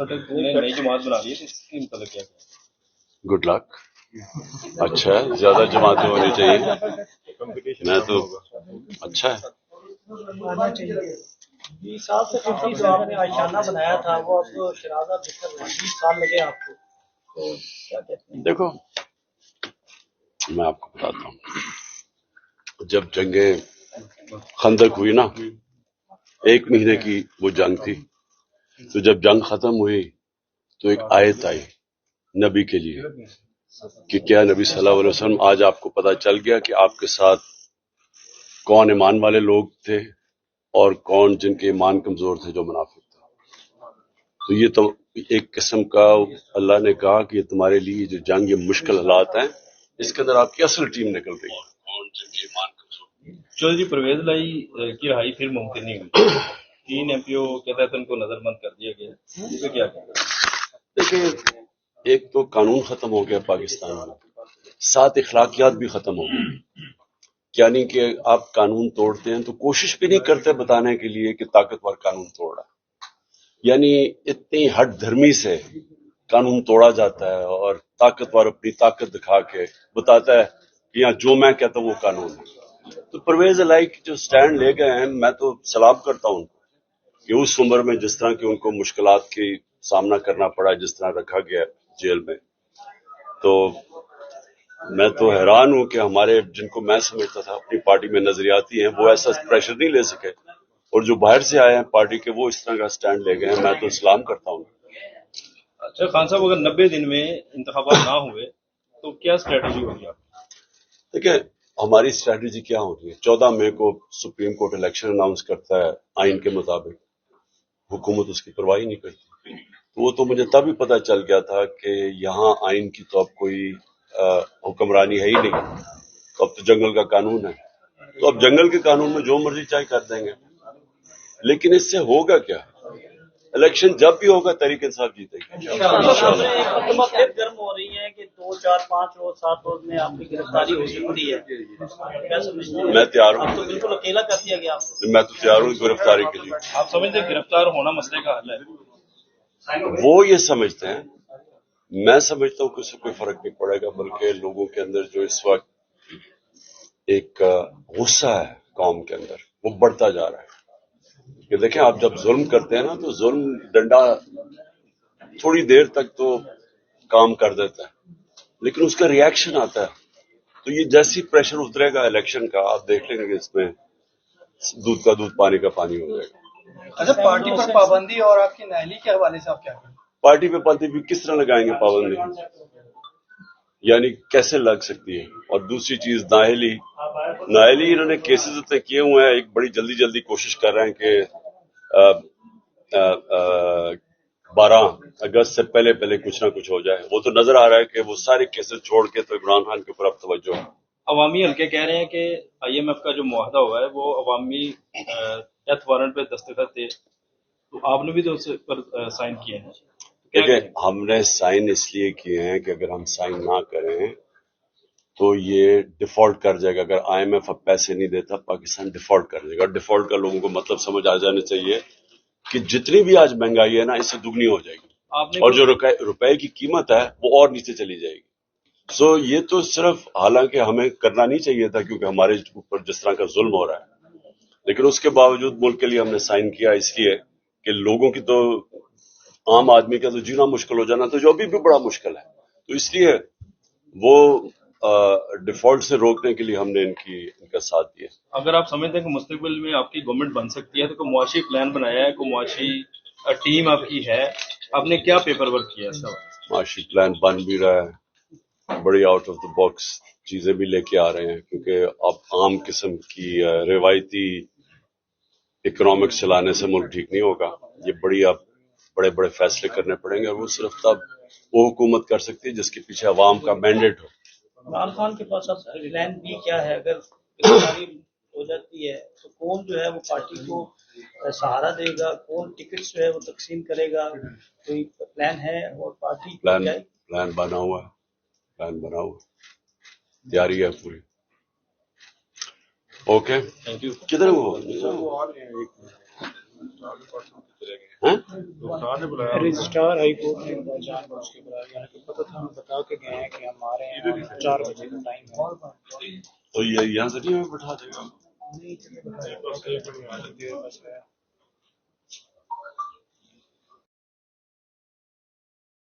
نئی جماعت بنا لی ہے، اس کے متعلق کیا کہیں؟ Good luck. اچھا ہے، زیادہ جماعتیں ہونی چاہیے. میں تو اچھا ہے. سال سے 50 جو آپ نے آشیانہ بنایا تھا وہ اب شرازہ 20 سال لگے آپ کو، تو کیا کہتے ہیں؟ دیکھو میں آپ کو بتاتا ہوں، جب جنگ خندق ہوئی نا، 1 مہینے کی وہ جنگ تھی، تو جب جنگ ختم ہوئی تو ایک آیت آئی نبی کے لیے کہ کیا نبی صلی اللہ علیہ وسلم آج آپ کو پتا چل گیا کہ آپ کے ساتھ کون ایمان والے لوگ تھے اور کون جن کے ایمان کمزور تھے، جو منافق تھے. تو یہ تو ایک قسم کا اللہ نے کہا کہ یہ تمہارے لیے جو جنگ یہ مشکل حالات ہیں، اس کے اندر آپ کی اصل ٹیم نکل رہی ہے. چودھری پرویز لائی کی رہائی پھر ممکن نہیں ہوئی. 3 MP کے تحت ان کو نظر بند کر دیا گیا، اس پہ کیا کہیں؟ دیکھیں، ایک تو قانون ختم ہو گیا پاکستان میں، 7 اخلاقیات بھی ختم ہو گئی. یعنی کہ آپ قانون توڑتے ہیں تو کوشش بھی نہیں کرتے بتانے کے لیے کہ طاقتور قانون توڑ رہا ہے. یعنی اتنی ہٹ دھرمی سے قانون توڑا جاتا ہے اور طاقتور اپنی طاقت دکھا کے بتاتا ہے کہ یہاں جو میں کہتا ہوں وہ قانون ہے. تو پرویز الہی جو سٹینڈ لے گئے ہیں، میں تو سلام کرتا ہوں کہ اس عمر میں جس طرح کی ان کو مشکلات کی سامنا کرنا پڑا، جس طرح رکھا گیا جیل میں، تو میں تو حیران ہوں کہ ہمارے جن کو میں سمجھتا تھا اپنی پارٹی میں نظریاتی ہیں، وہ ایسا پریشر نہیں لے سکے، اور جو باہر سے آئے ہیں پارٹی کے وہ اس طرح کا سٹینڈ لے گئے ہیں. میں تو سلام کرتا ہوں. اچھا خان صاحب، اگر 90 دن میں انتخابات نہ ہوئے تو کیا اسٹریٹجی ہوگی آپ؟ دیکھیں ہماری اسٹریٹجی کیا ہوتی ہے، 14 مئی کو سپریم کورٹ الیکشن اناؤنس کرتا ہے آئین کے مطابق، حکومت اس کی پرواہ نہیں کرتی. وہ تو مجھے تب ہی پتہ چل گیا تھا کہ یہاں آئین کی تو اب کوئی حکمرانی ہے ہی نہیں، تو اب تو جنگل کا قانون ہے. تو اب جنگل کے قانون میں جو مرضی چاہے کر دیں گے. لیکن اس سے ہوگا کیا؟ الیکشن جب بھی ہوگا تحریک انصاف جیتے گی. مقدمہ پھر گرم ہو رہی ہے کہ 2 4 5 روز 7 روز میں آپ کی گرفتاری ہو سکتی ہے، کیا سمجھتے ہیں؟ میں تیار ہوں. اب تو بالکل اکیلا کر دیا گیا آپ کو. میں تو تیار ہوں گرفتاری کے لیے. آپ سمجھتے ہیں گرفتار ہونا مسئلے کا حل ہے؟ وہ یہ سمجھتے ہیں، میں سمجھتا ہوں کہ اس سے کوئی فرق نہیں پڑے گا، بلکہ لوگوں کے اندر جو اس وقت ایک غصہ ہے قوم کے اندر، وہ بڑھتا جا رہا ہے. کہ دیکھیں آپ جب ظلم کرتے ہیں نا تو ظلم ڈنڈا تھوڑی دیر تک تو کام کر دیتا ہے، لیکن اس کا ری ایکشن آتا ہے. تو یہ جیسی پریشر اترے گا الیکشن کا، آپ دیکھ لیں گے کہ اس میں دودھ کا دودھ پانی کا پانی ہو جائے گا. اچھا، پارٹی پر پابندی اور آپ کی نااہلی کے حوالے سے آپ کیا کہیں؟ پارٹی پہ پابندی بھی کس طرح لگائیں گے پابندی؟ یعنی کیسے لگ سکتی ہے؟ اور دوسری چیز نااہلی انہوں نے کیسز اتنے کیے ہوئے ہیں، ایک بڑی جلدی کوشش کر رہے ہیں کہ 12 اگست سے پہلے کچھ نہ کچھ ہو جائے. وہ تو نظر آ رہا ہے کہ وہ سارے کیسز چھوڑ کے تو عمران خان کے اوپر اب توجہ ہے. عوامی حلقے کہہ رہے ہیں کہ IMF کا جو معاہدہ ہوا ہے وہ عوامی ڈیتھ وارنٹ پہ دستخط تھے، تو آپ نے بھی تو اس پر سائن کیے ہیں. دیکھیں ہم نے سائن اس لیے کیے ہیں کہ اگر ہم سائن نہ کریں تو یہ ڈیفالٹ کر جائے گا. اگر IMF اب پیسے نہیں دیتا پاکستان ڈیفالٹ کر جائے گا. ڈیفالٹ کا لوگوں کو مطلب سمجھ آ جانا چاہیے کہ جتنی بھی آج مہنگائی ہے نا، اس سے دگنی ہو جائے گی، اور جو روپے کی قیمت ہے وہ اور نیچے چلی جائے گی. سو یہ تو صرف، حالانکہ ہمیں کرنا نہیں چاہیے تھا کیونکہ ہمارے اوپر جس طرح کا ظلم ہو رہا ہے، لیکن اس کے باوجود ملک کے لیے ہم نے سائن کیا، اس لیے کہ لوگوں کی تو، عام آدمی کا تو جینا مشکل ہو جانا، تو جو ابھی بھی بڑا مشکل ہے. تو اس لیے وہ ڈیفالٹ سے روکنے کے لیے ہم نے ان کا ساتھ دیا. اگر آپ سمجھتے ہیں کہ مستقبل میں آپ کی گورنمنٹ بن سکتی ہے تو کوئی معاشی پلان بنایا ہے، کوئی معاشی ٹیم آپ کی ہے، آپ نے کیا پیپر ورک کیا ہے؟ معاشی پلان بن بھی رہا ہے، بڑی آؤٹ آف دا باکس چیزیں بھی لے کے آ رہے ہیں، کیونکہ اب عام قسم کی روایتی اکنامکس چلانے سے ملک ٹھیک نہیں ہوگا. یہ بڑے فیصلے کرنے پڑیں گے، اور وہ صرف تب وہ حکومت کر سکتی ہے جس کے پیچھے عوام کا مینڈیٹ ہو. عمران خان کے پاس اب پلان بھی کیا ہے؟ اگر گرفتاری ہو جاتی ہے تو کون جو ہے وہ پارٹی کو سہارا دے گا، کون ٹکٹ جو ہے وہ تقسیم کرے گا؟ کوئی پلان ہے؟ اور پارٹی پلان بنا ہوا ہے، تیاری ہے پوری. اوکے، کدھر وہ ہیں؟ رجسٹرار ہائی کورٹ نے جان بوجھ کے بلایا، یعنی کہ پتہ تھا، ہم بتا کے گئے ہیں کہ ہمارے یہاں 4 بجے کا ٹائم ہے. تو یہ یہاں سے نہیں ہمیں بٹھا دے گا. نہیں